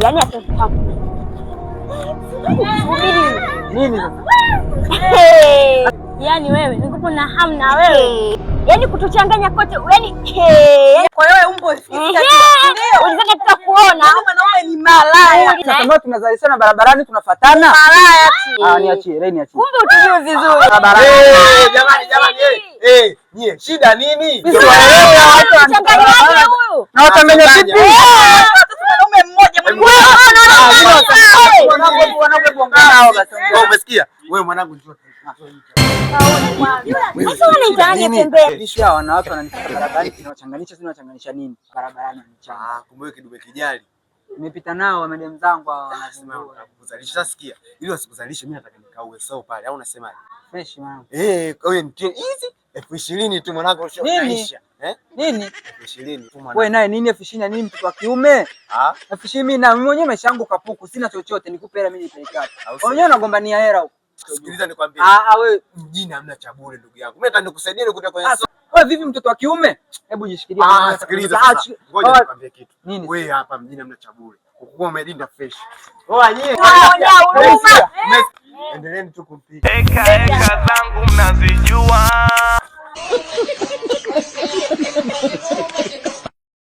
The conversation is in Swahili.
Yaani atatoka. Nini sasa? Yaani wewe nikupo na hamu na wewe. Yaani kutuchanganya kote. Yaani kwa hiyo umbo usikia ndio. Ulitaka tutakuona. Mwanaume ni malaya. Sasa tunazalishana barabarani tunafuatana. Malaya tu. Niachie, niachie. Kumbe utujue vizuri. Barabarani. Jamani. Nyie shida nini? Mchanganyaje huyu? Na watamenya vipi? Mwanaume mmoja Umesikia? Wewe mwanangu njoo. Sasa unaitaaje tembea? Lisha wanawake wananifikia barabarani tunawachanganisha nini? Barabarani wanachanga. Kumbe kidume kijali. Nimepita nao madem zangu wanasema kuzalisha. Sasa sikia. Ili wasikuzalishe mimi nataka nikaue sawa pale. Au unasemaje? Fresh mwanangu. Wewe nitie hizi 20,000 tu mwanangu ushaisha. Nini? 20,000 tu mwanangu. Wewe naye nini 20,000 nini mtoto wa kiume? 20,000 mimi na mwenyewe maisha yangu kapuku, sina chochote, nikupe hela mimi nipeleke wapi? Wewe unagombania hela huko. Sikiliza nikwambie. Wewe mjini hamna cha bure ndugu yangu. Mimi nataka nikusaidie nikutoe kwenye wewe vipi mtoto wa kiume? Hebu jishikilie. Sikiliza sasa. Ngoja nikwambie kitu. Nini? Wewe hapa mjini hamna cha bure. Ukikuwa umedinda fresh. Nyie. Endeleeni tu kumpiga. Eka zangu mnazijua.